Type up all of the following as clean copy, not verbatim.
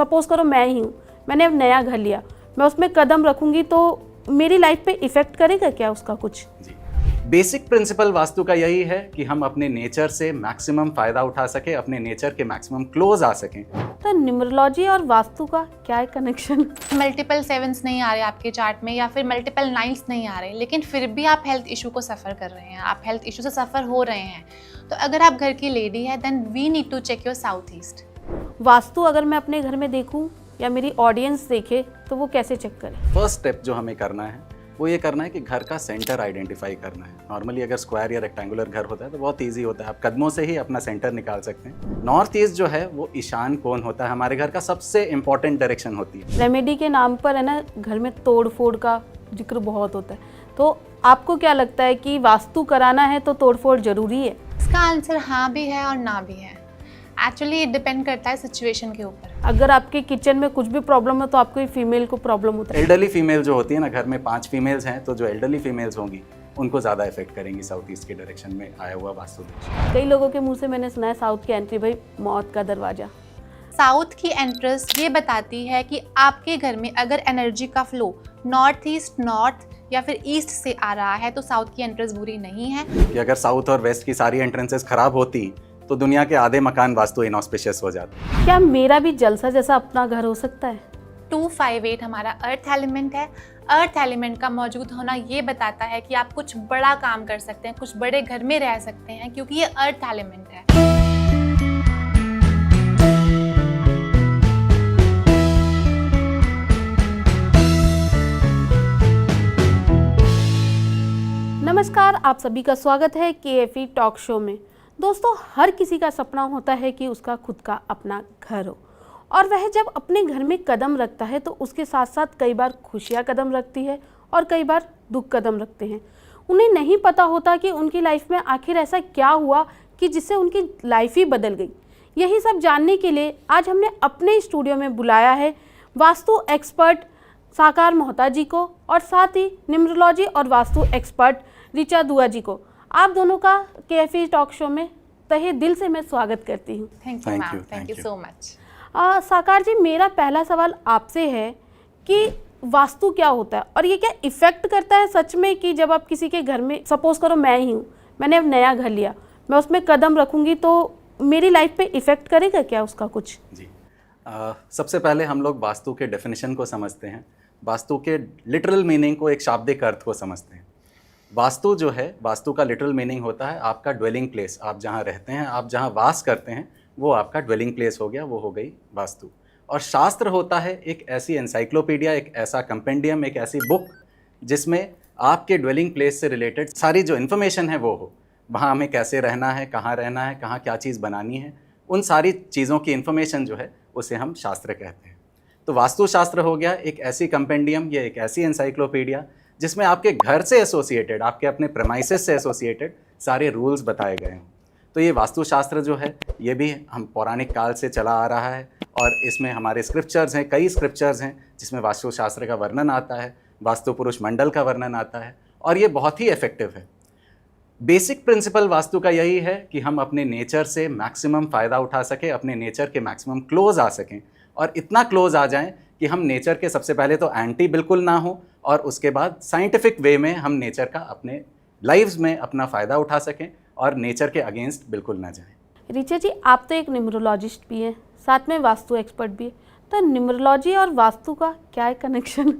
Suppose करो मैं ही हूँ, मैंने अब नया घर लिया, मैं उसमें कदम रखूँगी तो मेरी लाइफ पे इफ़ेक्ट करेगा क्या उसका कुछ? जी, बेसिक प्रिंसिपल वास्तु का यही है कि हम अपने नेचर से मैक्सिमम फायदा उठा सके, अपने नेचर के मैक्सिमम क्लोज आ सकें। तो न्यूमरोलॉजी और वास्तु का क्या है कनेक्शन? मल्टीपल 7s नहीं आ रहे आपके चार्ट में या फिर मल्टीपल 9s नहीं आ रहे, लेकिन फिर भी आप हेल्थ इशू को सफ़र कर रहे हैं, आप हेल्थ इशू से सफ़र हो रहे हैं, तो अगर आप घर की लेडी है then we need to check your south east. Vastu अगर मैं अपने घर में देखूं या मेरी ऑडियंस देखे तो वो कैसे चेक करे? फर्स्ट स्टेप जो हमें करना है वो ये करना है कि घर का सेंटर आइडेंटिफाई करना है। नॉर्मली अगर स्क्वायर या रेक्टेंगुलर घर होता है तो बहुत इजी होता है, आप कदमों से ही अपना सेंटर निकाल सकते हैं। नॉर्थ ईस्ट जो है वो ईशान कोण होता है, हमारे घर का सबसे इंपॉर्टेंट डायरेक्शन होती है। रेमेडी के नाम पर है ना, घर में तोड़ फोड़ का जिक्र बहुत होता है, तो आपको क्या लगता है कि वास्तु कराना है तो तोड़ फोड़ जरूरी है? इसका आंसर हाँ भी है और ना भी है। एक्चुअली डिपेंड करता है सिचुएशन के ऊपर। अगर आपके किचन में कुछ भी प्रॉब्लम है तो आपको फीमेल को प्रॉब्लम होता है। एल्डरली फीमेल जो होती है ना, घर में 5 फीमेल्स हैं तो जो एल्डरली फीमेल्स होंगी उनको ज़्यादा इफेक्ट करेंगी साउथ ईस्ट के डायरेक्शन में आया हुआ वास्तु दोष। कई लोगों के मुंह से मैंने सुना है साउथ की एंट्री भाई मौत का दरवाजा। साउथ की एंट्रेंस ये बताती है कि आपके घर में अगर एनर्जी का फ्लो नॉर्थ ईस्ट, नॉर्थ या फिर ईस्ट से आ रहा है तो साउथ की एंट्रेंस बुरी नहीं है। कि अगर साउथ और वेस्ट की सारी एंट्रेंसेस खराब होती तो दुनिया के आधे मकान वास्तु इनऑस्पिशियस हो जाते। क्या मेरा भी जलसा जैसा अपना घर हो सकता है? 258 हमारा अर्थ एलिमेंट है। अर्थ एलिमेंट का मौजूद होना ये बताता है कि आप कुछ बड़ा काम कर सकते हैं, कुछ बड़े घर में रह सकते हैं, क्योंकि ये अर्थ एलिमेंट है। नमस्कार, आप सभी का स्वागत है KFE टॉक शो में। दोस्तों, हर किसी का सपना होता है कि उसका खुद का अपना घर हो, और वह जब अपने घर में कदम रखता है तो उसके साथ साथ कई बार खुशियां कदम रखती है और कई बार दुख कदम रखते हैं। उन्हें नहीं पता होता कि उनकी लाइफ में आखिर ऐसा क्या हुआ कि जिससे उनकी लाइफ ही बदल गई। यही सब जानने के लिए आज हमने अपने स्टूडियो में बुलाया है वास्तु एक्सपर्ट साकार मोहता जी को और साथ ही न्यूमरोलॉजी और वास्तु एक्सपर्ट ऋचा दुआ जी को। आप दोनों का KFE टॉक शो में तहे दिल से मैं स्वागत करती हूँ। Thank you ma'am, thank you so much. साकार जी, मेरा पहला सवाल आपसे है कि वास्तु क्या होता है और ये क्या इफ़ेक्ट करता है सच में, कि जब आप किसी के घर में, सपोज करो मैं ही हूँ, मैंने अब नया घर लिया, मैं उसमें कदम रखूँगी तो मेरी लाइफ पे इफ़ेक्ट करेगा क्या उसका कुछ? जी, सबसे पहले हम लोग वास्तु के डेफिनेशन को समझते हैं, वास्तु के लिटरल मीनिंग को, एक शाब्दिक अर्थ को समझते हैं। वास्तु जो है, वास्तु का लिटरल मीनिंग होता है आपका ड्वेलिंग प्लेस, आप जहाँ रहते हैं, आप जहाँ वास करते हैं, वो आपका ड्वेलिंग प्लेस हो गया, वो हो गई वास्तु। और शास्त्र होता है एक ऐसी एनसाइक्लोपीडिया, एक ऐसा कंपेंडियम, एक ऐसी बुक जिसमें आपके ड्वेलिंग प्लेस से रिलेटेड सारी जो इन्फॉर्मेशन है वो हो, वहाँ हमें कैसे रहना है, कहाँ क्या चीज़ बनानी है, उन सारी चीज़ों की इन्फॉर्मेशन जो है उसे हम शास्त्र कहते हैं। तो वास्तु शास्त्र हो गया एक ऐसी कंपेंडियम या एक ऐसी एनसाइक्लोपीडिया जिसमें आपके घर से एसोसिएटेड, आपके अपने प्रेमाइसेस से एसोसिएटेड सारे रूल्स बताए गए हैं। तो ये वास्तुशास्त्र जो है ये भी हम पौराणिक काल से चला आ रहा है और इसमें हमारे स्क्रिप्चर्स हैं, कई स्क्रिप्चर्स हैं जिसमें वास्तुशास्त्र का वर्णन आता है, वास्तु पुरुष मंडल का वर्णन आता है, और ये बहुत ही इफेक्टिव है। बेसिक प्रिंसिपल वास्तु का यही है कि हम अपने नेचर से मैक्सिमम फ़ायदा उठा सकें, अपने नेचर के मैक्सिमम क्लोज आ सकें, और इतना क्लोज आ जाएं कि हम नेचर के सबसे पहले तो एंटी बिल्कुल ना हो, और उसके बाद साइंटिफिक वे में हम नेचर का अपने लाइव्स में अपना फ़ायदा उठा सकें और नेचर के अगेंस्ट बिल्कुल ना जाएं। ऋचा जी, आप तो एक न्यूमरोलॉजिस्ट भी हैं, साथ में वास्तु एक्सपर्ट भी है, तो न्यूमरोलॉजी और वास्तु का क्या है कनेक्शन?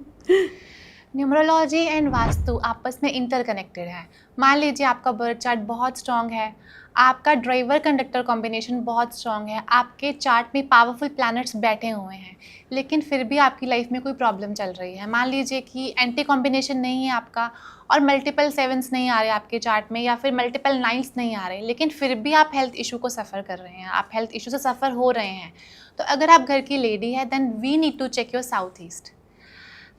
न्यूमरोलॉजी एंड वास्तु आपस में इंटरकनेक्टेड है। मान लीजिए आपका बर्थ चार्ट बहुत स्ट्रॉन्ग है, आपका ड्राइवर कंडक्टर कॉम्बिनेशन बहुत स्ट्रॉन्ग है, आपके चार्ट में पावरफुल प्लैनेट्स बैठे हुए हैं, लेकिन फिर भी आपकी लाइफ में कोई प्रॉब्लम चल रही है। मान लीजिए कि एंटी कॉम्बिनेशन नहीं है आपका और मल्टीपल 7s नहीं आ रहे आपके चार्ट में या फिर मल्टीपल 9s नहीं आ रहे, लेकिन फिर भी आप हेल्थ इशू को सफ़र कर रहे हैं, आप हेल्थ इशू से सफ़र हो रहे हैं, तो अगर आप घर की लेडी है then we need to check your south east.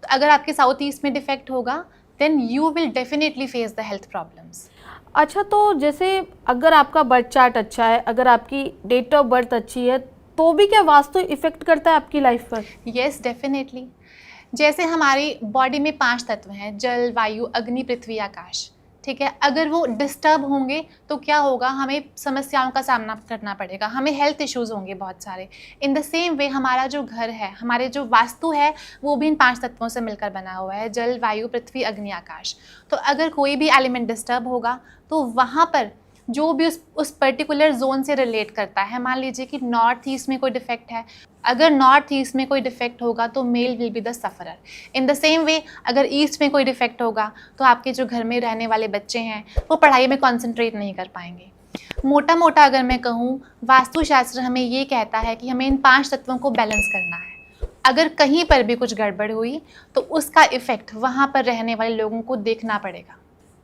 तो अगर आपके साउथ ईस्ट में डिफेक्ट होगा then you will definitely face the health problems. अच्छा, तो जैसे अगर आपका बर्थ चार्ट अच्छा है, अगर आपकी डेट ऑफ बर्थ अच्छी है, तो भी क्या वास्तु इफेक्ट करता है आपकी लाइफ पर? Yes, definitely. जैसे हमारी बॉडी में 5 तत्व हैं, जल, वायु, अग्नि, पृथ्वी, आकाश। ठीक है, अगर वो डिस्टर्ब होंगे तो क्या होगा, हमें समस्याओं का सामना करना पड़ेगा, हमें हेल्थ इश्यूज़ होंगे बहुत सारे। इन द सेम वे हमारा जो घर है, हमारे जो वास्तु है, वो भी इन 5 तत्वों से मिलकर बना हुआ है, जल, वायु, पृथ्वी, अग्नि, आकाश। तो अगर कोई भी एलिमेंट डिस्टर्ब होगा तो वहाँ पर जो भी उस पर्टिकुलर जोन से रिलेट करता है, मान लीजिए कि नॉर्थ ईस्ट में कोई डिफेक्ट है, अगर नॉर्थ ईस्ट में कोई डिफेक्ट होगा तो male will be the sufferer. In the same way अगर ईस्ट में कोई डिफेक्ट होगा तो आपके जो घर में रहने वाले बच्चे हैं वो पढ़ाई में कॉन्सेंट्रेट नहीं कर पाएंगे। मोटा मोटा अगर मैं कहूँ, वास्तुशास्त्र हमें ये कहता है कि हमें इन 5 तत्वों को बैलेंस करना है। अगर कहीं पर भी कुछ गड़बड़ हुई तो उसका इफ़ेक्ट वहाँ पर रहने वाले लोगों को देखना पड़ेगा।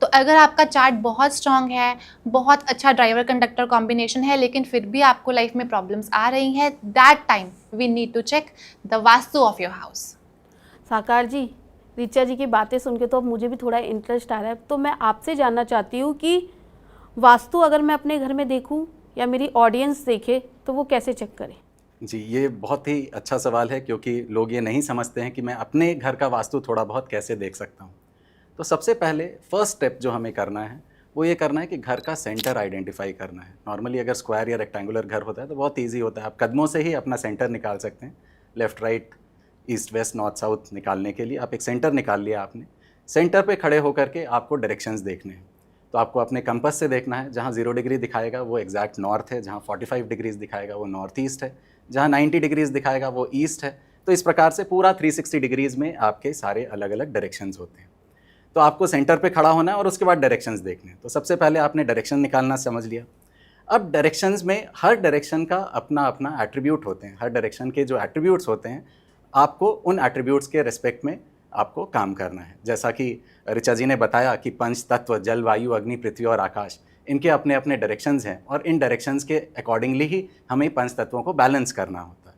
तो अगर आपका चार्ट बहुत स्ट्रॉन्ग है, बहुत अच्छा ड्राइवर कंडक्टर कॉम्बिनेशन है, लेकिन फिर भी आपको लाइफ में प्रॉब्लम्स आ रही हैं, that time we need to check the vastu of your house. Sakar ji, Richa जी की बातें सुन के तो अब मुझे भी थोड़ा इंटरेस्ट आ रहा है। तो मैं आपसे जानना चाहती हूँ कि वास्तु अगर मैं अपने घर में देखूँ या मेरी ऑडियंस देखे तो वो कैसे चेक करें? जी, ये बहुत ही अच्छा सवाल है, क्योंकि लोग ये नहीं समझते हैं कि मैं अपने घर का वास्तु थोड़ा बहुत कैसे देख सकता हूँ। तो सबसे पहले फर्स्ट स्टेप जो हमें करना है वो ये करना है कि घर का सेंटर आइडेंटिफाई करना है। नॉर्मली अगर स्क्वायर या रेक्टेंगुलर घर होता है तो बहुत इजी होता है, आप कदमों से ही अपना सेंटर निकाल सकते हैं। Left, right, east, west, north, south निकालने के लिए आप एक सेंटर निकाल लिया आपने। सेंटर पे खड़े होकर के आपको डायरेक्शंस देखने हैं। तो आपको अपने कंपास से देखना है, जहाँ 0 डिग्री दिखाएगा वो एग्जैक्ट नॉर्थ है, जहाँ 45 डिग्रीज़ दिखाएगा वो नॉर्थ ईस्ट है, जहाँ 90 डिग्रीज़ दिखाएगा वो ईस्ट है। तो इस प्रकार से पूरा 360 डिग्रीज़ में आपके सारे अलग अलग डायरेक्शंस होते हैं। तो आपको सेंटर पे खड़ा होना है और उसके बाद डायरेक्शंस देखने हैं। तो सबसे पहले आपने डायरेक्शन निकालना समझ लिया। अब डायरेक्शंस में हर डायरेक्शन का अपना अपना एट्रीब्यूट होते हैं। हर डायरेक्शन के जो एट्रीब्यूट्स होते हैं, आपको उन एट्रीब्यूट्स के रिस्पेक्ट में आपको काम करना है। जैसा कि ऋचा जी ने बताया कि 5 तत्व जल, वायु, अग्नि, पृथ्वी और आकाश, इनके अपने अपने डायरेक्शंस हैं और इन डायरेक्शंस के अकॉर्डिंगली ही हमें 5 तत्वों को बैलेंस करना होता है।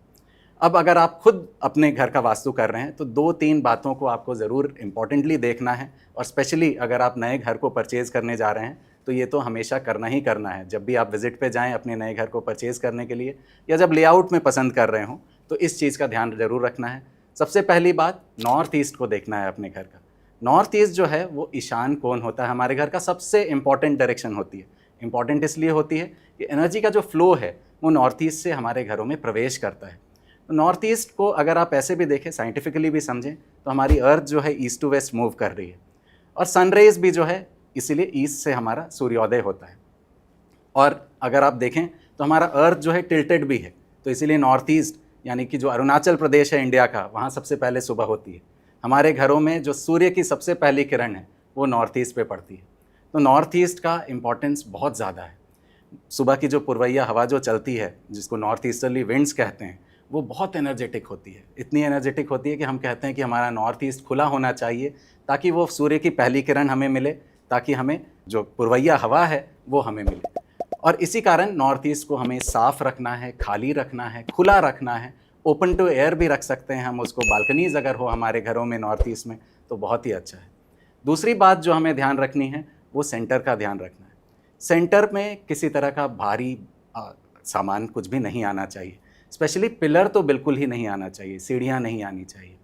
अब अगर आप खुद अपने घर का वास्तु कर रहे हैं तो 2-3 बातों को आपको ज़रूर इम्पॉर्टेंटली देखना है, और स्पेशली अगर आप नए घर को परचेज़ करने जा रहे हैं तो ये तो हमेशा करना ही करना है। जब भी आप विज़िट पे जाएं अपने नए घर को परचेज़ करने के लिए, या जब लेआउट में पसंद कर रहे हों, तो इस चीज़ का ध्यान ज़रूर रखना है। सबसे पहली बात, नॉर्थ ईस्ट को देखना है अपने घर का। नॉर्थ ईस्ट जो है वो ईशान कोण होता है, हमारे घर का सबसे इम्पॉर्टेंट डायरेक्शन होती है। इम्पॉर्टेंट इसलिए होती है कि एनर्जी का जो फ्लो है वो नॉर्थ ईस्ट से हमारे घरों में प्रवेश करता है। तो नॉर्थ ईस्ट को अगर आप ऐसे भी देखें, साइंटिफिकली भी समझें, तो हमारी अर्थ जो है ईस्ट टू वेस्ट मूव कर रही है, और सनरेज भी जो है इसीलिए ईस्ट से हमारा सूर्योदय होता है। और अगर आप देखें तो हमारा अर्थ जो है टिल्टेड भी है, तो इसीलिए नॉर्थ ईस्ट यानी कि जो अरुणाचल प्रदेश है इंडिया का, वहाँ सबसे पहले सुबह होती है। हमारे घरों में जो सूर्य की सबसे पहली किरण है वो नॉर्थ ईस्ट पे पड़ती है। तो नॉर्थ ईस्ट का इम्पॉर्टेंस बहुत ज़्यादा है। सुबह की जो पूर्वइया हवा जो चलती है, जिसको नॉर्थ ईस्टर्ली विंड्स कहते हैं, वो बहुत एनर्जेटिक होती है। इतनी एनर्जेटिक होती है कि हम कहते हैं कि हमारा नॉर्थ ईस्ट खुला होना चाहिए ताकि वो सूर्य की पहली किरण हमें मिले, ताकि हमें जो पूर्वइया हवा है वो हमें मिले। और इसी कारण नॉर्थ ईस्ट को हमें साफ़ रखना है, खाली रखना है, खुला रखना है। ओपन टू एयर भी रख सकते हैं हम उसको, बालकनीज़ अगर हो हमारे घरों में नॉर्थ ईस्ट में तो बहुत ही अच्छा है। दूसरी बात जो हमें ध्यान रखनी है वो सेंटर का ध्यान रखना है। सेंटर में किसी तरह का भारी सामान कुछ भी नहीं आना चाहिए। स्पेशली पिलर तो बिल्कुल ही नहीं आना चाहिए, सीढ़ियाँ नहीं आनी चाहिए।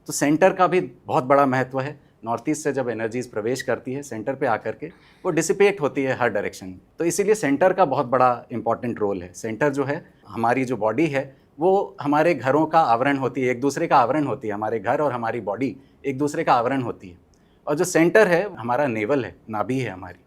तो सेंटर का भी बहुत बड़ा महत्व है। नॉर्थ ईस्ट से जब एनर्जीज प्रवेश करती है सेंटर पे आकर के, वो डिसिपेट होती है हर डायरेक्शन में। तो इसीलिए सेंटर का बहुत बड़ा इंपॉर्टेंट रोल है। सेंटर जो है, हमारी जो बॉडी है वो हमारे घरों का आवरण होती है, एक दूसरे का आवरण होती है। हमारे घर और हमारी बॉडी एक दूसरे का आवरण होती है। और जो सेंटर है हमारा नेवल है, नाभि है हमारी।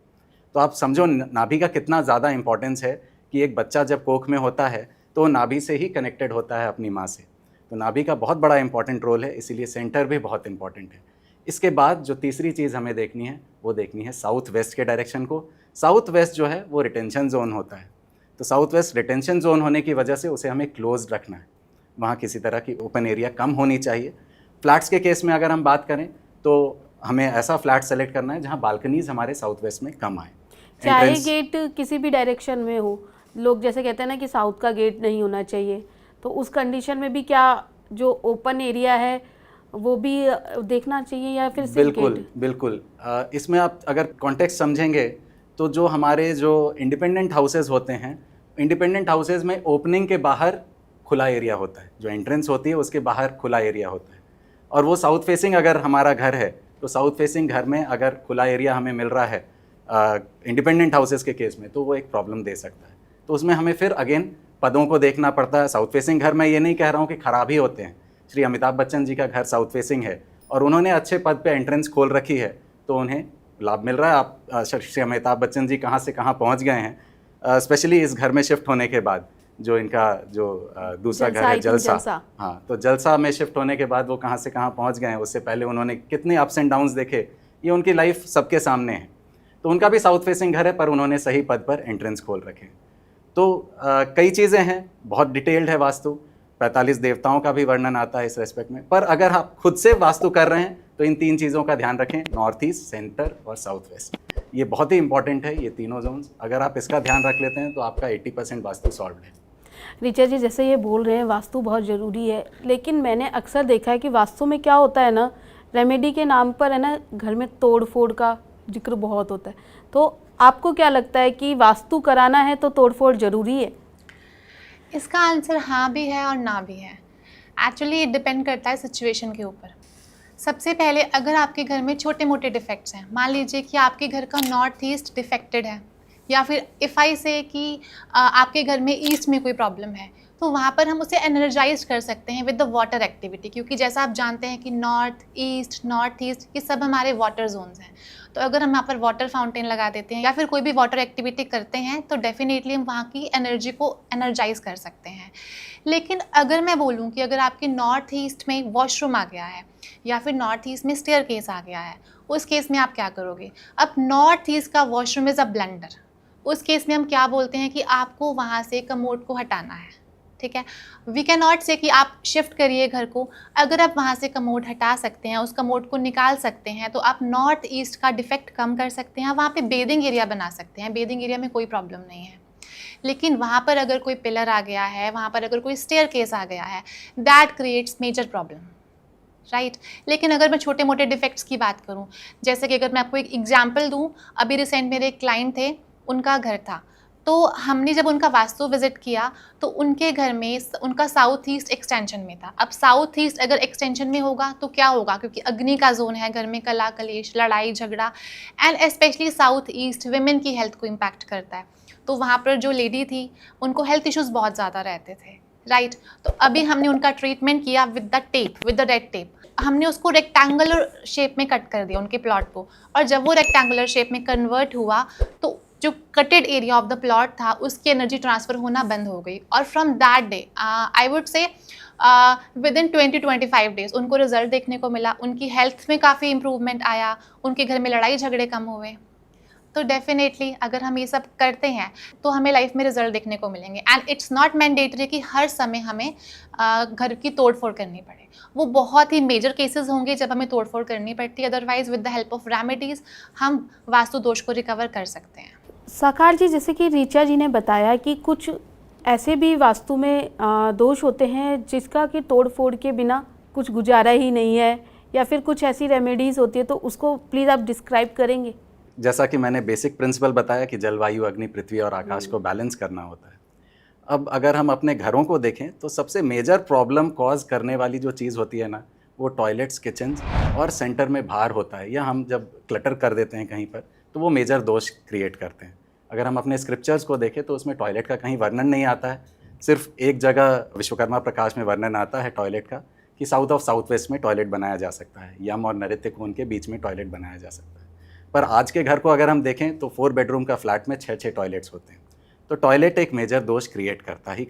तो आप समझो नाभि का कितना ज़्यादा इंपॉर्टेंस है कि एक बच्चा जब कोख में होता है तो नाभि से ही कनेक्टेड होता है अपनी माँ से। तो नाभि का बहुत बड़ा इंपॉर्टेंट रोल है, इसीलिए सेंटर भी बहुत इंपॉर्टेंट है। इसके बाद जो तीसरी चीज़ हमें देखनी है वो देखनी है साउथ वेस्ट के डायरेक्शन को। साउथ वेस्ट जो है वो रिटेंशन जोन होता है। तो साउथ वेस्ट रिटेंशन जोन होने की वजह से उसे हमें क्लोज रखना है, वहाँ किसी तरह की ओपन एरिया कम होनी चाहिए। फ्लैट्स के केस में अगर हम बात करें तो हमें ऐसा फ्लैट सेलेक्ट करना है जहाँ बालकनीज हमारे साउथ वेस्ट में कम आए। चाहे गेट किसी भी डायरेक्शन में हो, लोग जैसे कहते हैं ना कि साउथ का गेट नहीं होना चाहिए, तो उस कंडीशन में भी क्या जो ओपन एरिया है वो भी देखना चाहिए या फिर सिर्फ बिल्कुल गेट? बिल्कुल। इसमें आप अगर कॉन्टेक्स्ट समझेंगे तो जो हमारे जो इंडिपेंडेंट हाउसेज होते हैं, इंडिपेंडेंट हाउसेज में ओपनिंग के बाहर खुला एरिया होता है, जो एंट्रेंस होती है उसके बाहर खुला एरिया होता है। और वो साउथ फेसिंग अगर हमारा घर है तो साउथ फेसिंग घर में अगर खुला एरिया हमें मिल रहा है इंडिपेंडेंट हाउसेस के केस में, तो वो एक प्रॉब्लम दे सकता है। तो उसमें हमें फिर अगेन पदों को देखना पड़ता है। साउथ फेसिंग घर, मैं ये नहीं कह रहा हूँ कि ख़राब ही होते हैं। श्री अमिताभ बच्चन जी का घर साउथ फेसिंग है और उन्होंने अच्छे पद पे एंट्रेंस खोल रखी है, तो उन्हें लाभ मिल रहा है। आप श्री अमिताभ बच्चन जी कहाँ से कहाँ पहुँच गए हैं, स्पेशली इस घर में शिफ्ट होने के बाद। जो इनका जो दूसरा घर है जलसा, हाँ, तो जलसा में शिफ्ट होने के बाद वो कहाँ से कहाँ पहुँच गए हैं। उससे पहले उन्होंने कितने अप्स एंड डाउन्स देखे, ये उनकी लाइफ सबके सामने है। तो उनका भी साउथ फेसिंग घर है, पर उन्होंने सही पद पर एंट्रेंस खोल रखे। तो कई चीज़ें हैं, बहुत डिटेल्ड है वास्तु। 45 देवताओं का भी वर्णन आता है इस रेस्पेक्ट में। पर अगर आप खुद से वास्तु कर रहे हैं तो इन 3 चीज़ों का ध्यान रखें, नॉर्थ ईस्ट, सेंटर और साउथ वेस्ट। ये बहुत ही इंपॉर्टेंट है, ये तीनों जोन्स। अगर आप इसका ध्यान रख लेते हैं तो आपका 80% वास्तु सॉल्व है। ऋचा जी, जैसे ये बोल रहे हैं वास्तु बहुत ज़रूरी है, लेकिन मैंने अक्सर देखा है कि वास्तु में क्या होता है ना, रेमेडी के नाम पर है ना, घर में तोड़ फोड़ का जिक्र बहुत होता है। तो आपको क्या लगता है कि वास्तु कराना है तो तोड़ फोड़ ज़रूरी है? इसका आंसर हाँ भी है और ना भी है। एक्चुअली ये डिपेंड करता है सिचुएशन के ऊपर। सबसे पहले, अगर आपके घर में छोटे मोटे डिफेक्ट्स हैं, मान लीजिए कि आपके घर का नॉर्थ ईस्ट डिफेक्टेड है, या फिर इफ़ आई से कि आपके घर में ईस्ट में कोई प्रॉब्लम है, तो वहाँ पर हम उसे एनर्जाइज कर सकते हैं विद द वाटर एक्टिविटी। क्योंकि जैसा आप जानते हैं कि नॉर्थ ईस्ट ये सब हमारे वाटर जोन्स हैं। तो अगर हम यहाँ पर वाटर फाउंटेन लगा देते हैं या फिर कोई भी वाटर एक्टिविटी करते हैं, तो डेफिनेटली हम वहाँ की एनर्जी को एनर्जाइज कर सकते हैं। लेकिन अगर मैं बोलूँ कि अगर आपके नॉर्थ ईस्ट में वॉशरूम आ गया है या फिर नॉर्थ ईस्ट में स्टेयर केस आ गया है, उस केस में आप क्या करोगे? अब नॉर्थ ईस्ट का वॉशरूम इज़ अ ब्लंडर। उस केस में हम क्या बोलते हैं कि आपको वहाँ से कमोड को हटाना है, ठीक है। वी कैन नॉट से कि आप शिफ्ट करिए घर को। अगर आप वहाँ से कमोड हटा सकते हैं, उस कमोड को निकाल सकते हैं, तो आप नॉर्थ ईस्ट का डिफेक्ट कम कर सकते हैं। वहाँ पे बेदिंग एरिया बना सकते हैं, बेदिंग एरिया में कोई प्रॉब्लम नहीं है। लेकिन वहाँ पर अगर कोई पिलर आ गया है, वहाँ पर अगर कोई स्टेयर केस आ गया है, that creates major problem, right. लेकिन अगर मैं छोटे मोटे डिफेक्ट्स की बात करूँ, जैसे कि अगर मैं आपको एक एग्जाम्पल दूँ, अभी रिसेंट मेरे एक क्लाइंट थे, उनका घर था, तो हमने जब उनका वास्तु विजिट किया तो उनके घर में उनका साउथ ईस्ट एक्सटेंशन में था। अब साउथ ईस्ट अगर एक्सटेंशन में होगा तो क्या होगा, क्योंकि अग्नि का जोन है, घर में कला कलेश, लड़ाई झगड़ा, and specially south east women की हेल्थ को इम्पैक्ट करता है। तो वहाँ पर जो लेडी थी, उनको हेल्थ इश्यूज़ बहुत ज़्यादा रहते थे, राइट। तो अभी हमने उनका ट्रीटमेंट किया विद द रेड टेप। हमने उसको रेक्टेंगुलर शेप में कट कर दिया उनके प्लॉट को, और जब वो रेक्टेंगुलर शेप में कन्वर्ट हुआ तो जो कटेड एरिया ऑफ द प्लॉट था, उसकी एनर्जी ट्रांसफ़र होना बंद हो गई। और from that day I would say with in 20-25 days उनको रिजल्ट देखने को मिला। उनकी हेल्थ में काफ़ी इंप्रूवमेंट आया, उनके घर में लड़ाई झगड़े कम हुए। तो डेफिनेटली अगर हम ये सब करते हैं तो हमें लाइफ में रिजल्ट देखने को मिलेंगे। एंड इट्स नॉट मैंडेटरी कि हर समय हमें घर की तोड़फोड़ करनी पड़े। वो बहुत ही मेजर केसेस होंगे जब हमें तोड़फोड़ करनी पड़ती है, otherwise with the help of remedies हम वास्तु दोष को रिकवर कर सकते हैं। साकार जी, जैसे कि ऋचा जी ने बताया कि कुछ ऐसे भी वास्तु में दोष होते हैं जिसका कि तोड़ फोड़ के बिना कुछ गुजारा ही नहीं है, या फिर कुछ ऐसी रेमेडीज़ होती है, तो उसको प्लीज़ आप डिस्क्राइब करेंगे। जैसा कि मैंने बेसिक प्रिंसिपल बताया कि जलवायु, अग्नि, पृथ्वी और आकाश को बैलेंस करना होता है। अब अगर हम अपने घरों को देखें तो सबसे मेजर प्रॉब्लम कॉज करने वाली जो चीज़ होती है ना, वो टॉयलेट्स, किचन्स और सेंटर में बाहर होता है, या हम जब क्लटर कर देते हैं कहीं पर तो वो मेजर दोष क्रिएट करते हैं। अगर हम अपने स्क्रिप्चर्स को देखें तो उसमें टॉयलेट का कहीं वर्णन नहीं आता है। सिर्फ एक जगह विश्वकर्मा प्रकाश में वर्णन आता है टॉयलेट का कि साउथ वेस्ट में टॉयलेट बनाया जा सकता है, यम और नृत्य कोण के बीच में टॉयलेट बनाया जा सकता है। पर आज के घर को अगर हम देखें तो 4 बेडरूम का फ्लैट में 6 टॉयलेट्स होते हैं। तो टॉयलेट एक मेजर दोष क्रिएट करता है।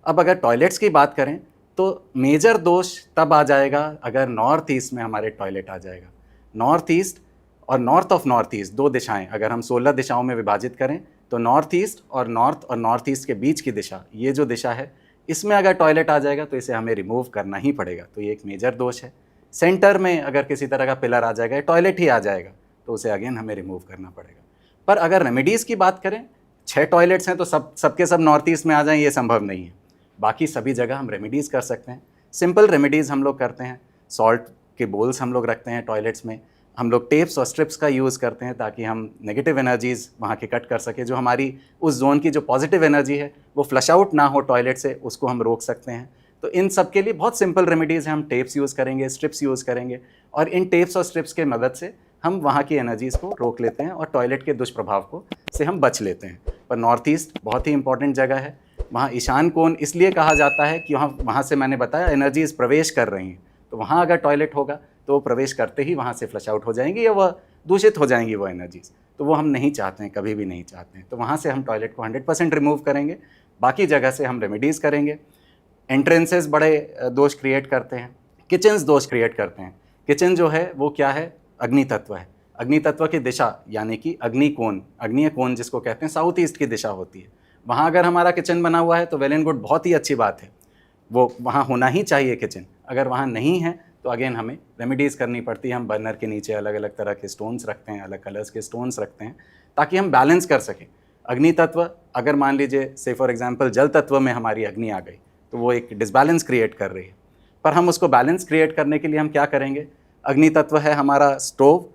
अब अगर टॉयलेट्स की बात करें तो मेजर दोष तब आ जाएगा अगर नॉर्थ ईस्ट में हमारे टॉयलेट आ जाएगा। नॉर्थ ईस्ट और नॉर्थ ऑफ नॉर्थ ईस्ट, 2 दिशाएं अगर हम 16 दिशाओं में विभाजित करें तो नॉर्थ ईस्ट और नॉर्थ ईस्ट के बीच की दिशा, ये जो दिशा है, इसमें अगर टॉयलेट आ जाएगा तो इसे हमें रिमूव करना ही पड़ेगा। तो ये एक मेजर दोष है। सेंटर में अगर किसी तरह का पिलर आ जाएगा, टॉयलेट ही आ जाएगा, तो उसे अगेन हमें रिमूव करना पड़ेगा। पर अगर रेमेडीज़ की बात करें, 6 टॉयलेट्स हैं तो सबके सब नॉर्थ ईस्ट में आ जाएं, ये संभव नहीं है। बाकी सभी जगह हम रेमेडीज़ कर सकते हैं। सिंपल रेमेडीज़ हम लोग करते हैं। सॉल्ट के बोल्स हम लोग रखते हैं टॉयलेट्स में। हम लोग टेप्स और स्ट्रिप्स का यूज़ करते हैं ताकि हम नेगेटिव एनर्जीज़ वहाँ के कट कर सकें। जो हमारी उस जोन की जो पॉजिटिव एनर्जी है वो फ्लश आउट ना हो टॉयलेट से, उसको हम रोक सकते हैं। तो इन सब के लिए बहुत सिंपल रेमेडीज़ हैं। हम टेप्स यूज़ करेंगे, स्ट्रिप्स यूज़ करेंगे, और इन टेप्स और स्ट्रिप्स के मदद से हम वहाँ की एनर्जीज़ को रोक लेते हैं और टॉयलेट के दुष्प्रभाव को से हम बच लेते हैं। पर नॉर्थ ईस्ट बहुत ही इंपॉर्टेंट जगह है। वहाँ ईशान कोण इसलिए कहा जाता है कि वहाँ से मैंने बताया एनर्जीज़ प्रवेश कर रही हैं, तो वहाँ अगर टॉयलेट होगा तो वो प्रवेश करते ही वहाँ से फ्लश आउट हो जाएंगी या वह दूषित हो जाएंगी वो एनर्जीज़, तो वो हम नहीं चाहते हैं, कभी भी नहीं चाहते हैं। तो वहाँ से हम टॉयलेट को 100% रिमूव करेंगे। बाकी जगह से हम रेमेडीज़ करेंगे। एंट्रेंसेस बड़े दोष क्रिएट करते हैं, किचन्स दोष क्रिएट करते हैं। किचन जो है वो क्या है, अग्नि तत्व है। अग्नि तत्व की दिशा यानी कि अग्नि कोण जिसको कहते हैं, साउथ ईस्ट की दिशा होती है। वहाँ अगर हमारा किचन बना हुआ है तो वेल एंड गुड, बहुत ही अच्छी बात है, वो वहाँ होना ही चाहिए किचन। अगर वहाँ नहीं है तो अगेन हमें रेमेडीज़ करनी पड़ती है। हम बर्नर के नीचे अलग अलग तरह के स्टोन्स रखते हैं, अलग कलर्स के स्टोन्स रखते हैं, ताकि हम बैलेंस कर सकें। अग्नि तत्व अगर मान लीजिए से फॉर एग्जांपल जल तत्व में हमारी अग्नि आ गई तो वो एक डिसबैलेंस क्रिएट कर रही है। पर हम उसको बैलेंस क्रिएट करने के लिए हम क्या करेंगे, अग्नि तत्व है हमारा स्टोव,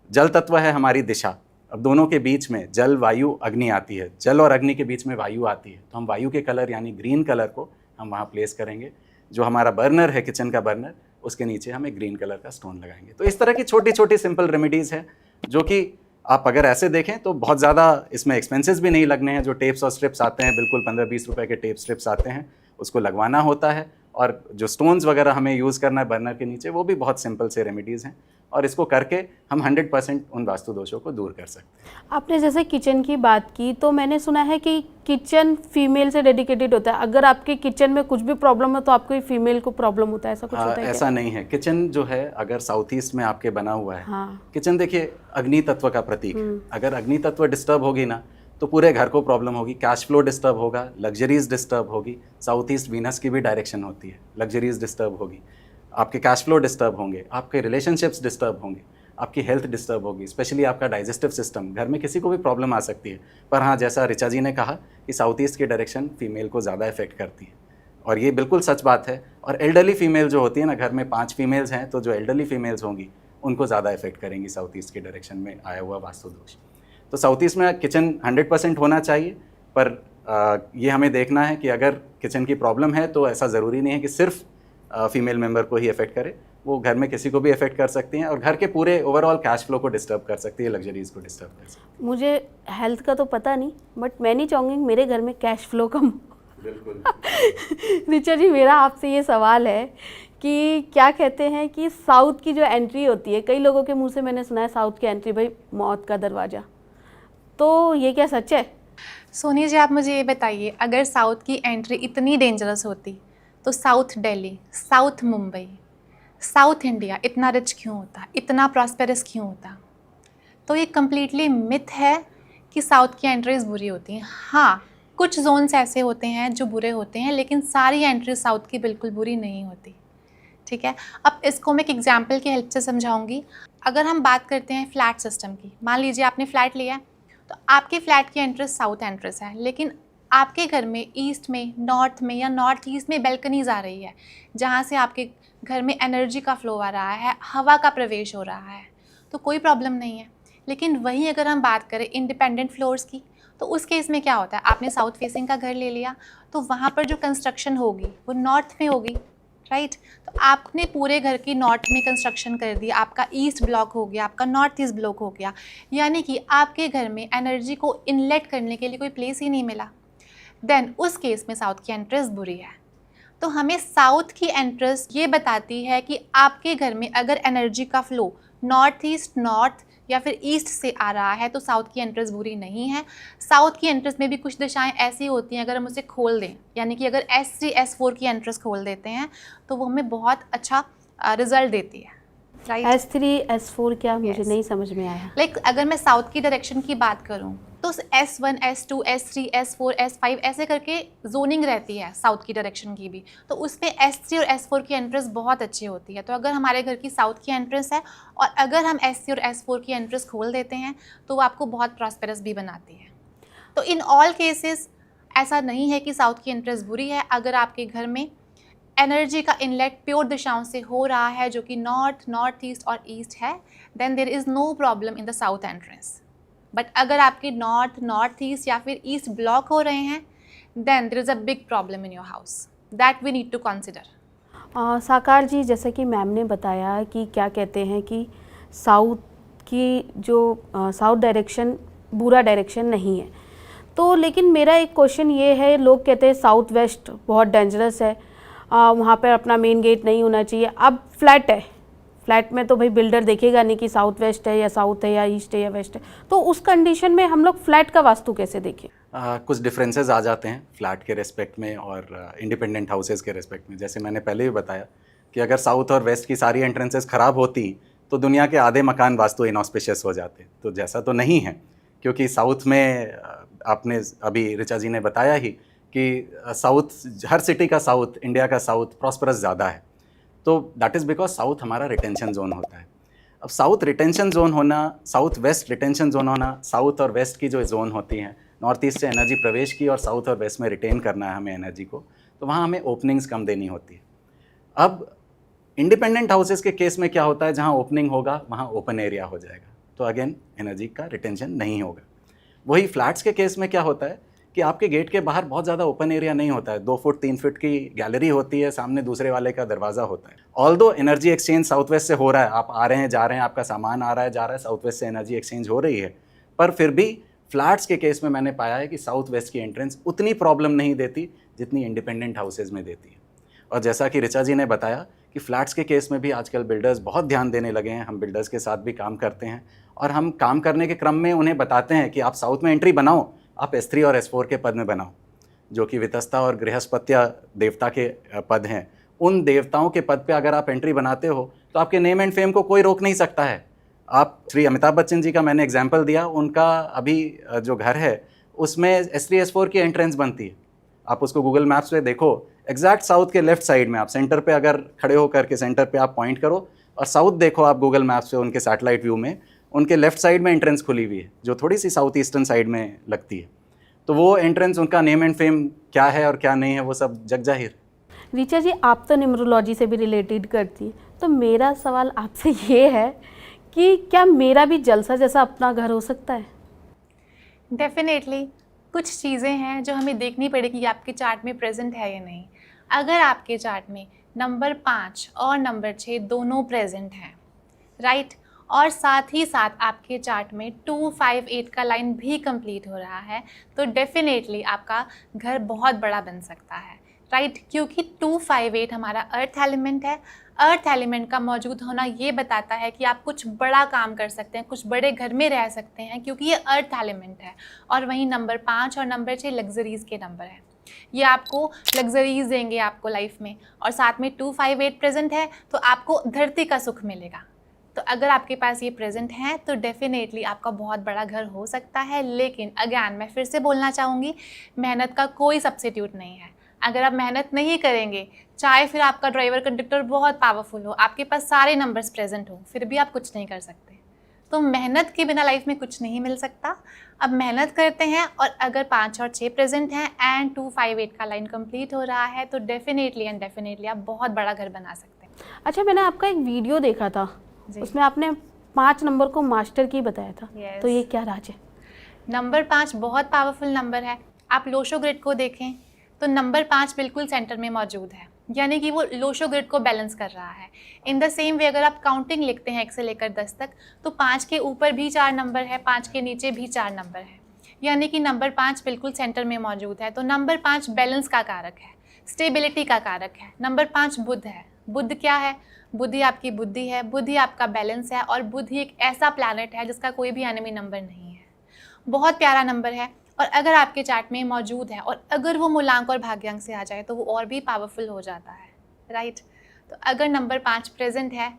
जल तत्व है हमारी दिशा। अब दोनों के बीच में जल वायु अग्नि आती है, जल और अग्नि के बीच में वायु आती है, तो हम वायु के कलर यानी ग्रीन कलर को हम वहाँ प्लेस करेंगे। जो हमारा बर्नर है, किचन का बर्नर, उसके नीचे हम एक ग्रीन कलर का स्टोन लगाएंगे। तो इस तरह की छोटी छोटी सिंपल रेमेडीज़ है जो कि आप अगर ऐसे देखें तो बहुत ज़्यादा इसमें एक्सपेंसेस भी नहीं लगने हैं। जो टेप्स और स्ट्रिप्स आते हैं, बिल्कुल 15-20 रुपए के टेप स्ट्रिप्स आते हैं, उसको लगवाना होता है। और जो स्टोन्स वगैरह हमें यूज़ करना है बर्नर के नीचे, वो भी बहुत सिंपल से रेमेडीज़ हैं, और इसको करके हम 100% उन वास्तु दोषों को दूर कर सकते हैं। आपने जैसे किचन की बात की, तो मैंने सुना है कि किचन फीमेल से डेडिकेटेड होता है। अगर आपके किचन में कुछ भी प्रॉब्लम है तो आपको फीमेल को प्रॉब्लम होता है, ऐसा कुछ होता है? ऐसा नहीं है। किचन जो है अगर साउथ ईस्ट में आपके बना हुआ है, हाँ। किचन देखिए अग्नि तत्व का प्रतीक है। अगर अग्नि तत्व डिस्टर्ब होगी ना तो पूरे घर को प्रॉब्लम होगी, कैश फ्लो डिस्टर्ब होगा, लग्जरीज डिस्टर्ब होगी। साउथ ईस्ट वीनस की भी डायरेक्शन होती है, लग्जरीज डिस्टर्ब होगी, आपके कैश फ्लो डिस्टर्ब होंगे, आपके रिलेशनशिप्स डिस्टर्ब होंगे, आपकी हेल्थ डिस्टर्ब होगी, स्पेशली आपका डाइजेस्टिव सिस्टम, घर में किसी को भी प्रॉब्लम आ सकती है। पर हाँ, जैसा ऋचा जी ने कहा कि साउथ ईस्ट की डायरेक्शन फीमेल को ज़्यादा इफेक्ट करती है, और ये बिल्कुल सच बात है। और एल्डरली फीमेल जो होती है ना, घर में 5 फीमेल्स हैं तो जो एल्डरली फीमेल्स होंगी उनको ज़्यादा इफेक्ट करेंगी साउथ ईस्ट की डायरेक्शन में आया हुआ वास्तु दोष। तो साउथ ईस्ट में किचन 100% होना चाहिए, पर ये हमें देखना है कि अगर किचन की प्रॉब्लम है तो ऐसा ज़रूरी नहीं है कि सिर्फ फीमेल मेंबर को ही इफेक्ट करे, वो घर में किसी को भी इफेक्ट कर सकती हैं और घर के पूरे ओवरऑल कैश फ्लो को डिस्टर्ब कर सकती है, लग्जरीज को डिस्टर्ब कर सकती है। मुझे हेल्थ का तो पता नहीं, बट मैं नहीं चाहूँगी मेरे घर में कैश फ्लो कम। बिल्कुल। ऋचा जी, मेरा आपसे ये सवाल है कि क्या कहते हैं कि साउथ की जो एंट्री होती है, कई लोगों के मुंह से मैंने सुना है साउथ की एंट्री भाई मौत का दरवाज़ा, तो ये क्या सच है? सोनी जी, आप मुझे ये बताइए, अगर साउथ की एंट्री इतनी डेंजरस होती तो south Delhi, south Mumbai, south India इतना रिच क्यों होता, इतना प्रॉस्पेरस क्यों होता? तो ये कम्प्लीटली मिथ है कि साउथ की एंट्रीज बुरी होती हैं। हाँ, कुछ जोन्स ऐसे होते हैं जो बुरे होते हैं, लेकिन सारी एंट्रीज साउथ की बिल्कुल बुरी नहीं होती। ठीक है, अब इसको मैं एक एग्जाम्पल की हेल्प से समझाऊंगी। अगर हम बात करते हैं फ्लैट सिस्टम की, मान लीजिए आपने फ्लैट लिया है, तो आपके फ्लैट की एंट्रेंस साउथ एंट्रेंस है, लेकिन आपके घर में ईस्ट में, नॉर्थ में या नॉर्थ ईस्ट में बैल्कनीज आ रही है, जहाँ से आपके घर में एनर्जी का फ्लो आ रहा है, हवा का प्रवेश हो रहा है, तो कोई प्रॉब्लम नहीं है। लेकिन वहीं अगर हम बात करें इंडिपेंडेंट फ्लोर्स की, तो उस केस में क्या होता है, आपने साउथ फेसिंग का घर ले लिया, तो वहाँ पर जो कंस्ट्रक्शन होगी वो नॉर्थ में होगी, राइट? तो आपने पूरे घर की नॉर्थ में कंस्ट्रक्शन कर दी, आपका ईस्ट ब्लॉक हो गया, आपका नॉर्थ ईस्ट ब्लॉक हो गया, यानी कि आपके घर में एनर्जी को इनलेट करने के लिए कोई प्लेस ही नहीं मिला। देन उस केस में साउथ की एंट्रेंस बुरी है। तो हमें साउथ की एंट्रेंस ये बताती है कि आपके घर में अगर एनर्जी का फ्लो नॉर्थ ईस्ट, नॉर्थ या फिर ईस्ट से आ रहा है, तो साउथ की एंट्रेंस बुरी नहीं है। साउथ की एंट्रेंस में भी कुछ दिशाएं ऐसी होती हैं, अगर हम उसे खोल दें, यानी कि अगर S3, S4 की एंट्रेंस खोल देते हैं तो वो हमें बहुत अच्छा रिजल्ट देती है, राइट? S3, S4 क्या? मुझे नहीं समझ में आया। लाइक अगर मैं साउथ की डायरेक्शन की बात करूं तो S1, S2, S3, S4, S5 ऐसे करके जोनिंग रहती है साउथ की डायरेक्शन की भी, तो उस पर S3 और S4 की एंट्रेंस बहुत अच्छी होती है। तो अगर हमारे घर की साउथ की एंट्रेंस है और अगर हम S3 और S4 की एंट्रेंस खोल देते हैं तो वो आपको बहुत प्रॉस्पेरस भी बनाती है। तो इन ऑल केसेस ऐसा नहीं है कि साउथ की एंट्रेंस बुरी है। अगर आपके घर में एनर्जी का इनलेट प्योर दिशाओं से हो रहा है, जो कि नॉर्थ, नॉर्थ ईस्ट और ईस्ट है, then there is no problem in the south entrance. But अगर आपके नॉर्थ, नॉर्थ ईस्ट या फिर ईस्ट ब्लॉक हो रहे हैं, then there is a big problem in your house. That we need to consider. Sakar ji, जैसे कि मैम ने बताया कि क्या कहते हैं कि साउथ की जो साउथ डायरेक्शन बुरा डायरेक्शन नहीं है, तो लेकिन मेरा एक क्वेश्चन ये है, लोग कहते हैं साउथ वेस्ट बहुत डेंजरस है, वहाँ पर अपना मेन गेट नहीं होना चाहिए। अब फ्लैट है, फ्लैट में तो भाई बिल्डर देखेगा नहीं कि साउथ वेस्ट है या साउथ है या ईस्ट है या वेस्ट है, तो उस कंडीशन में हम लोग फ्लैट का वास्तु कैसे देखें? कुछ डिफरेंसेस आ जाते हैं फ्लैट के रेस्पेक्ट में और इंडिपेंडेंट हाउसेस के रेस्पेक्ट में। जैसे मैंने पहले भी बताया कि अगर साउथ और वेस्ट की सारी एंट्रेंसेस ख़राब होती तो दुनिया के आधे मकान वास्तु इनऑस्पिशियस हो जाते। तो जैसा तो नहीं है, क्योंकि साउथ में आपने अभी ऋचा जी ने बताया ही कि साउथ, हर सिटी का साउथ, इंडिया का साउथ प्रॉस्परस ज़्यादा है। तो दैट इज़ बिकॉज साउथ हमारा रिटेंशन जोन होता है। अब साउथ रिटेंशन जोन होना, साउथ वेस्ट रिटेंशन जोन होना, साउथ और वेस्ट की जो जोन होती हैं, नॉर्थ ईस्ट से एनर्जी प्रवेश की और साउथ और वेस्ट में रिटेन करना है हमें एनर्जी को, तो वहाँ हमें ओपनिंग्स कम देनी होती है। अब इंडिपेंडेंट हाउसेस के केस में क्या होता है, जहाँ ओपनिंग होगा वहाँ ओपन एरिया हो जाएगा, तो अगेन एनर्जी का रिटेंशन नहीं होगा। वही फ्लैट्स के केस में क्या होता है कि आपके गेट के बाहर बहुत ज़्यादा ओपन एरिया नहीं होता है, 2 फुट 3 फुट की गैलरी होती है, सामने दूसरे वाले का दरवाज़ा होता है। Although energy exchange south west से हो रहा है, आप आ रहे हैं जा रहे हैं, आपका सामान आ रहा है जा रहा है, साउथ वेस्ट से एनर्जी एक्सचेंज हो रही है, पर फिर भी फ्लैट्स के केस में मैंने पाया है कि साउथ वेस्ट की एंट्रेंस उतनी प्रॉब्लम नहीं देती जितनी इंडिपेंडेंट हाउसेज में देती है। और जैसा कि ऋचा जी ने बताया कि फ्लैट्स के केस में भी आजकल बिल्डर्स बहुत ध्यान देने लगे हैं। हम बिल्डर्स के साथ भी काम करते हैं और हम काम करने के क्रम में उन्हें बताते हैं कि आप साउथ में एंट्री बनाओ, आप S3 और S4 के पद में बनाओ, जो कि वितस्ता और गृहस्पत्य देवता के पद हैं। उन देवताओं के पद पे अगर आप एंट्री बनाते हो तो आपके नेम एंड फेम को कोई रोक नहीं सकता है। आप श्री अमिताभ बच्चन जी का मैंने एग्जाम्पल दिया, उनका अभी जो घर है उसमें S3 S4 की एंट्रेंस बनती है। आप उसको गूगल मैप्स पे देखो, एग्जैक्ट साउथ के लेफ्ट साइड में, आप सेंटर पे अगर खड़े होकर के सेंटर पे आप पॉइंट करो और साउथ देखो आप गूगल मैप्स पे, उनके सैटेलाइट व्यू में उनके लेफ्ट साइड में एंट्रेंस खुली हुई है, जो थोड़ी सी साउथ ईस्टर्न साइड में लगती है। तो वो एंट्रेंस, उनका नेम एंड फेम क्या है और क्या नहीं है, वो सब जग जाहिर। ऋचा जी, आप तो न्यूमरोलॉजी से भी रिलेटेड करती हैं, तो मेरा सवाल आपसे ये है कि क्या मेरा भी जलसा जैसा अपना घर हो सकता है? डेफिनेटली कुछ चीज़ें हैं जो हमें देखनी पड़ेगी कि आपके चार्ट में प्रेजेंट है या नहीं। अगर आपके चार्ट में नंबर 5 और नंबर 6 दोनों प्रेजेंट हैं, राइट, और साथ ही साथ आपके चार्ट में 258 का लाइन भी कंप्लीट हो रहा है, तो डेफिनेटली आपका घर बहुत बड़ा बन सकता है, राइट, क्योंकि 258 हमारा अर्थ एलिमेंट है। अर्थ एलिमेंट का मौजूद होना ये बताता है कि आप कुछ बड़ा काम कर सकते हैं, कुछ बड़े घर में रह सकते हैं, क्योंकि ये अर्थ एलिमेंट है। और वहीं नंबर 5 और नंबर 6 लग्जरीज़ के नंबर हैं, ये आपको लग्जरीज देंगे आपको लाइफ में। और साथ में 258 प्रेजेंट है तो आपको धरती का सुख मिलेगा। तो अगर आपके पास ये प्रेजेंट हैं तो डेफिनेटली आपका बहुत बड़ा घर हो सकता है। लेकिन अगेन मैं फिर से बोलना चाहूँगी, मेहनत का कोई सब्स्टिट्यूट नहीं है। अगर आप मेहनत नहीं करेंगे, चाहे फिर आपका ड्राइवर कंडक्टर बहुत पावरफुल हो, आपके पास सारे नंबर्स प्रेजेंट हो, फिर भी आप कुछ नहीं कर सकते। तो मेहनत के बिना लाइफ में कुछ नहीं मिल सकता। अब मेहनत करते हैं, और अगर 5 और 6 प्रेजेंट हैं एंड 258 का लाइन कंप्लीट हो रहा है तो डेफिनेटली एंड डेफिनेटली आप बहुत बड़ा घर बना सकते हैं। अच्छा, मैंने आपका एक वीडियो देखा था, उसमें आपने 5 नंबर को मास्टर की बताया था। Yes. तो ये क्या राज है? नंबर 5 बहुत पावरफुल नंबर है। आप लोशो ग्रिड को देखें तो नंबर 5 बिल्कुल सेंटर में मौजूद है, यानी कि वो लोशो ग्रिड को बैलेंस कर रहा है। इन द सेम वे अगर आप काउंटिंग लिखते हैं 1 से लेकर 10 तक, तो 5 के ऊपर भी 4 नंबर है, 5 के नीचे भी 4 नंबर है, यानी कि नंबर 5 बिल्कुल सेंटर में मौजूद है। तो नंबर 5 बैलेंस का कारक है, स्टेबिलिटी का कारक है। नंबर 5 बुध है। बुध क्या है? बुद्धि आपकी बुद्धि है, बुद्धि आपका बैलेंस है, और बुद्धि एक ऐसा प्लैनेट है जिसका कोई भी एनिमी नंबर नहीं है। बहुत प्यारा नंबर है, और अगर आपके चार्ट में मौजूद है और अगर वो मूलांक और भाग्यांक से आ जाए तो वो और भी पावरफुल हो जाता है, राइट। तो अगर नंबर 5 प्रेजेंट है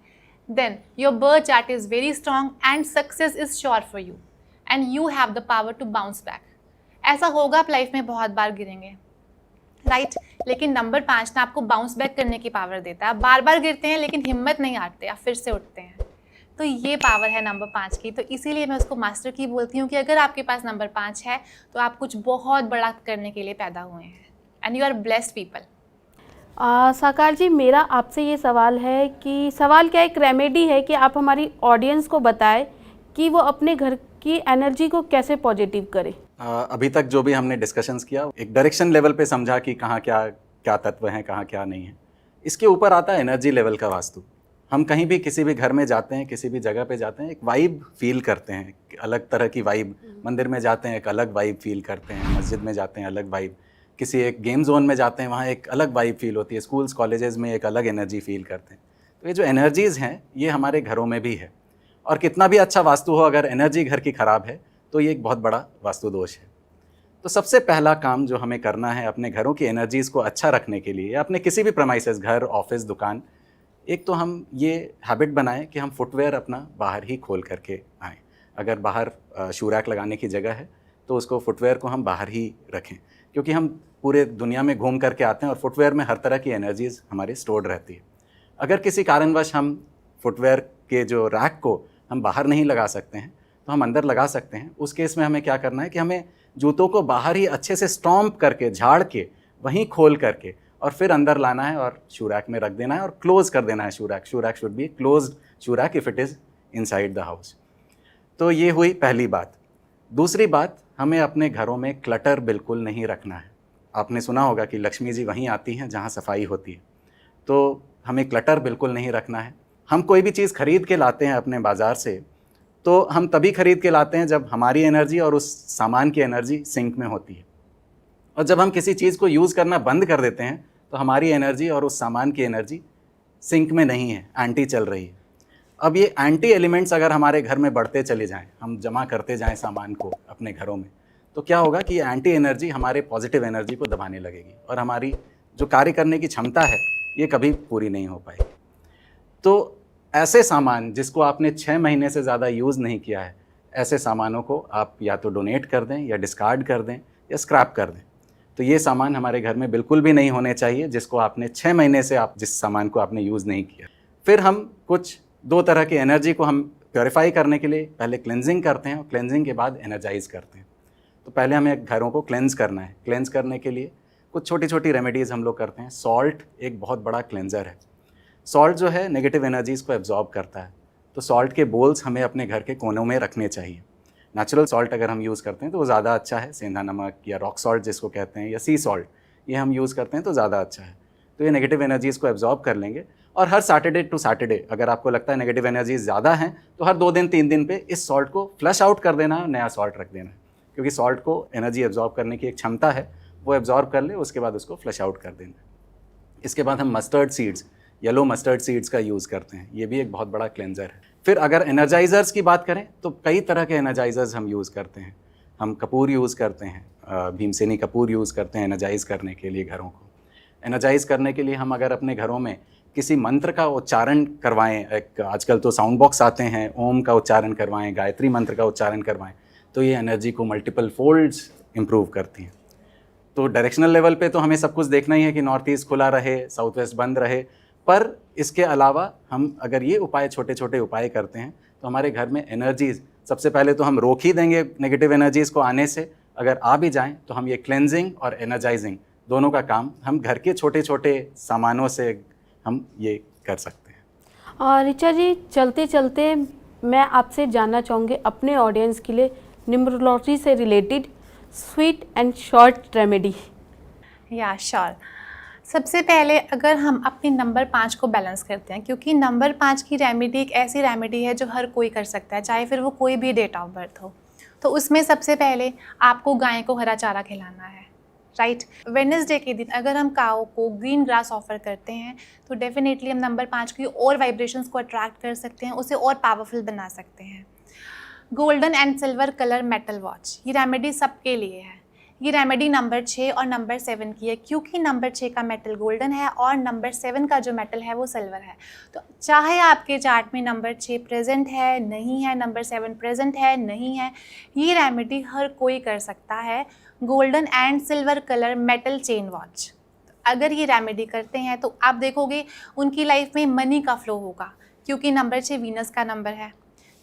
then your birth chart is very strong and success is sure for you and you have the power to bounce back. ऐसा होगा, आप लाइफ में बहुत बार गिरेंगे, राइट, लेकिन नंबर 5 ना आपको बाउंस बैक करने की पावर देता है। आप बार बार गिरते हैं लेकिन हिम्मत नहीं हारते, आप फिर से उठते हैं। तो ये पावर है नंबर 5 की। तो इसीलिए मैं उसको मास्टर की बोलती हूँ कि अगर आपके पास नंबर 5 है तो आप कुछ बहुत बड़ा करने के लिए पैदा हुए हैं and you are blessed people. Sakar ji, मेरा आपसे ये सवाल है कि सवाल क्या, एक रेमेडी है कि आप हमारी ऑडियंस को बताएं कि वो अपने घर की एनर्जी को कैसे पॉजिटिव करें। अभी तक जो भी हमने डिस्कशंस किया, एक डायरेक्शन लेवल पे समझा कि कहाँ क्या क्या तत्व हैं, कहाँ क्या नहीं है। इसके ऊपर आता है एनर्जी लेवल का वास्तु। हम कहीं भी किसी भी घर में जाते हैं, किसी भी जगह पे जाते हैं, एक वाइब फील करते हैं, एक अलग तरह की वाइब। मंदिर में जाते हैं एक अलग वाइब फील करते हैं, मस्जिद में जाते हैं अलग वाइब, किसी एक गेम जोन में जाते हैं वहाँ एक अलग वाइब फील होती है, स्कूल्स कॉलेजेस में एक अलग एनर्जी फील करते हैं। तो ये जो एनर्जीज़ हैं ये हमारे घरों में भी है, और कितना भी अच्छा वास्तु हो अगर एनर्जी घर की ख़राब है तो ये एक बहुत बड़ा वास्तु दोष है। तो सबसे पहला काम जो हमें करना है अपने घरों की एनर्जीज़ को अच्छा रखने के लिए, या अपने किसी भी प्रमाइसेस, घर, ऑफिस, दुकान, एक तो हम ये हैबिट बनाएं कि हम फुटवेयर अपना बाहर ही खोल करके आएँ। अगर बाहर शू रैक लगाने की जगह है तो उसको फुटवेयर को हम बाहर ही रखें, क्योंकि हम पूरे दुनिया में घूम करके आते हैं और फुटवेयर में हर तरह की एनर्जीज़ हमारी स्टोर्ड रहती है। अगर किसी कारणवश हम फुटवेयर के जो रैक को हम बाहर नहीं लगा सकते हैं तो हम अंदर लगा सकते हैं। उस केस में हमें क्या करना है कि हमें जूतों को बाहर ही अच्छे से स्टॉम्प करके, झाड़ के, वहीं खोल करके और फिर अंदर लाना है और शू रैक में रख देना है और क्लोज कर देना है shoe rack. Shoe rack should be closed shoe rack if it is inside the house. तो ये हुई पहली बात। दूसरी बात, हमें अपने घरों में क्लटर बिल्कुल नहीं रखना है। आपने सुना होगा कि लक्ष्मी जी वहीं आती हैं जहाँ सफाई होती है, तो हमें क्लटर बिल्कुल नहीं रखना है। हम कोई भी चीज़ खरीद के लाते हैं अपने बाज़ार से, तो हम तभी खरीद के लाते हैं जब हमारी एनर्जी और उस सामान की एनर्जी सिंक में होती है। और जब हम किसी चीज़ को यूज़ करना बंद कर देते हैं तो हमारी एनर्जी और उस सामान की एनर्जी सिंक में नहीं है, एंटी चल रही है। अब ये एंटी एलिमेंट्स अगर हमारे घर में बढ़ते चले जाएं, हम जमा करते जाएं सामान को अपने घरों में, तो क्या होगा कि ये एंटी एनर्जी हमारे पॉजिटिव एनर्जी को दबाने लगेगी और हमारी जो कार्य करने की क्षमता है ये कभी पूरी नहीं हो पाएगी। तो ऐसे सामान जिसको आपने 6 महीने से ज़्यादा यूज़ नहीं किया है, ऐसे सामानों को आप या तो डोनेट कर दें या डिस्कार्ड कर दें या स्क्रैप कर दें। तो ये सामान हमारे घर में बिल्कुल भी नहीं होने चाहिए जिसको आपने 6 महीने से जिस सामान को आपने यूज़ नहीं किया। फिर हम कुछ 2 तरह की एनर्जी को हम प्योरीफाई करने के लिए पहले क्लेंजिंग करते हैं और क्लेंजिंग के बाद एनर्जाइज करते हैं। तो पहले हमें घरों को क्लेंज करना है। क्लेंज करने के लिए कुछ छोटी छोटी रेमेडीज़ हम लोग करते हैं। सॉल्ट एक बहुत बड़ा क्लेंजर है। सॉल्ट जो है नेगेटिव एनर्जीज़ को एब्जॉर्ब करता है, तो सॉल्ट के बोल्स हमें अपने घर के कोनों में रखने चाहिए। नेचुरल सॉल्ट अगर हम यूज़ करते हैं तो वो ज़्यादा अच्छा है, सेंधा नमक या रॉक सॉल्ट जिसको कहते हैं, या सी सॉल्ट, ये हम यूज़ करते हैं तो ज़्यादा अच्छा है। तो ये नेगेटिव एनर्जीज़ को एब्जॉर्ब कर लेंगे। और हर सैटरडे टू सैटरडे अगर आपको लगता है नेगेटिव एनर्जीज ज़्यादा हैं तो हर 2 दिन 3 दिन पे इस सॉल्ट को फ्लश आउट कर देना है, नया सॉल्ट रख देना है, क्योंकि सॉल्ट को एनर्जी एब्जॉर्ब करने की एक क्षमता है, वो एब्जॉर्ब कर ले, उसके बाद उसको फ्लश आउट कर देना है। इसके बाद हम mustard seeds, yellow mustard seeds का यूज़ करते हैं, ये भी एक बहुत बड़ा क्लेंजर है। फिर अगर एनर्जाइजर्स की बात करें तो कई तरह के एनर्जाइजर्स हम यूज़ करते हैं। हम कपूर यूज़ करते हैं, भीमसेनी कपूर यूज़ करते हैं एनर्जाइज करने के लिए घरों को। एनर्जाइज करने के लिए हम अगर अपने घरों में किसी मंत्र का उच्चारण करवाएं, एक आजकल तो साउंड बॉक्स आते हैं, ओम का उच्चारण करवाएं, गायत्री मंत्र का उच्चारण करवाएं, तो ये एनर्जी को मल्टीपल फोल्ड्स इम्प्रूव करती हैं। तो डायरेक्शनल लेवल पे तो हमें सब कुछ देखना ही है कि नॉर्थ ईस्ट खुला रहे, साउथ वेस्ट बंद रहे, पर इसके अलावा हम अगर ये उपाय, छोटे छोटे उपाय करते हैं तो हमारे घर में एनर्जीज़, सबसे पहले तो हम रोक ही देंगे नेगेटिव एनर्जीज़ को आने से। अगर आ भी जाएँ तो हम ये क्लेंजिंग और एनर्जाइजिंग दोनों का काम हम घर के छोटे छोटे सामानों से हम ये कर सकते हैं। और ऋचा जी, चलते चलते मैं आपसे जानना चाहूँगी अपने ऑडियंस के लिए न्यूमरोलॉजी से related sweet and short remedy. या श्योर। सबसे पहले अगर हम अपने नंबर 5 को बैलेंस करते हैं, क्योंकि नंबर 5 की रेमेडी एक ऐसी रेमेडी है जो हर कोई कर सकता है, चाहे फिर वो कोई भी डेट ऑफ बर्थ हो। तो उसमें सबसे पहले आपको गाय को हरा चारा खिलाना है, राइट। वेडनेसडे के दिन अगर हम काऊ को ग्रीन ग्रास ऑफर करते हैं तो डेफिनेटली हम नंबर 5 की और वाइब्रेशंस को अट्रैक्ट कर सकते हैं, उसे और पावरफुल बना सकते हैं। Golden and silver colour metal watch, ये रेमेडी सबके लिए है। ये रेमेडी नंबर 6 और नंबर 7 की है, क्योंकि नंबर 6 का मेटल गोल्डन है और नंबर 7 का जो मेटल है वो सिल्वर है। तो चाहे आपके चार्ट में नंबर 6 प्रेजेंट है, नहीं है, नंबर 7 प्रेजेंट है, नहीं है, ये रेमेडी हर कोई कर सकता है। Golden and silver colour metal chain watch, अगर ये रेमेडी करते हैं तो आप देखोगे उनकी लाइफ में मनी का फ्लो होगा, क्योंकि नंबर 6 वीनस का नंबर है,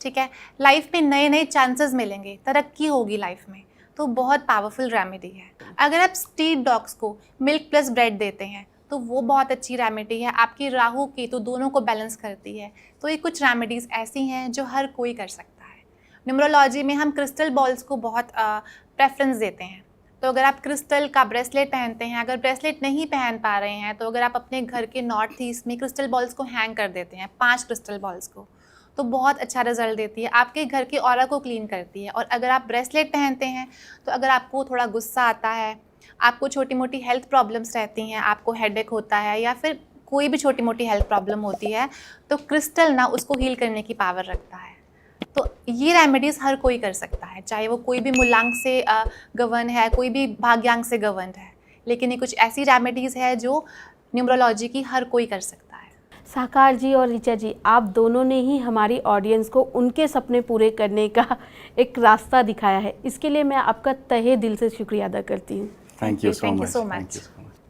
ठीक है। लाइफ में नए नए चांसेस मिलेंगे, तरक्की होगी लाइफ में, तो बहुत पावरफुल रेमेडी है। अगर आप स्ट्रीट डॉग्स को मिल्क प्लस ब्रेड देते हैं तो वो बहुत अच्छी रेमेडी है, आपकी राहु केतु दोनों को बैलेंस करती है। तो ये कुछ रेमेडीज़ ऐसी हैं जो हर कोई कर सकता है। न्यूमरोलॉजी में हम क्रिस्टल बॉल्स को बहुत प्रेफरेंस देते हैं। तो अगर आप क्रिस्टल का ब्रेसलेट पहनते हैं, अगर ब्रेसलेट नहीं पहन पा रहे हैं, तो अगर आप अपने घर के नॉर्थ ईस्ट में क्रिस्टल बॉल्स को हैंग कर देते हैं, 5 क्रिस्टल बॉल्स को, तो बहुत अच्छा रिजल्ट देती है, आपके घर के ऑरा को क्लीन करती है। और अगर आप ब्रेसलेट पहनते हैं, तो अगर आपको थोड़ा गुस्सा आता है, आपको छोटी मोटी हेल्थ प्रॉब्लम्स रहती हैं, आपको हेडेक होता है या फिर कोई भी छोटी मोटी हेल्थ प्रॉब्लम होती है, तो क्रिस्टल ना उसको हील करने की पावर रखता है। तो ये रेमेडीज़ हर कोई कर सकता है, चाहे वो कोई भी मूलांक से गवर्न है, कोई भी भाग्यांक से गवर्न है, लेकिन ये कुछ ऐसी रेमेडीज़ है जो न्यूमरोलॉजी की हर कोई कर सकता है। साकार जी और ऋचा जी, आप दोनों ने ही हमारी ऑडियंस को उनके सपने पूरे करने का एक रास्ता दिखाया है। इसके लिए मैं आपका तहे दिल से शुक्रिया अदा करती हूँ। Thank you so much. Much.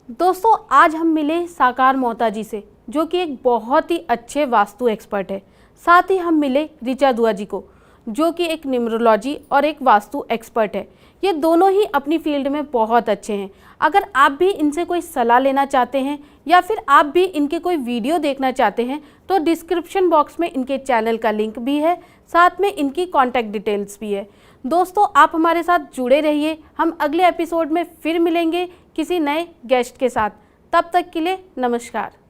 दोस्तों, आज हम मिले साकार मोहता जी से, जो कि एक बहुत ही अच्छे वास्तु एक्सपर्ट है। साथ ही हम मिले ऋचा दुआ जी को, जो कि एक न्यूमरोलॉजी और एक वास्तु एक्सपर्ट है। ये दोनों ही अपनी फील्ड में बहुत अच्छे हैं। अगर आप भी इनसे कोई सलाह लेना चाहते हैं या फिर आप भी इनके कोई वीडियो देखना चाहते हैं, तो डिस्क्रिप्शन बॉक्स में इनके चैनल का लिंक भी है, साथ में इनकी कॉन्टैक्ट डिटेल्स भी है। दोस्तों, आप हमारे साथ जुड़े रहिए। हम अगले एपिसोड में फिर मिलेंगे किसी नए गेस्ट के साथ। तब तक के लिए नमस्कार।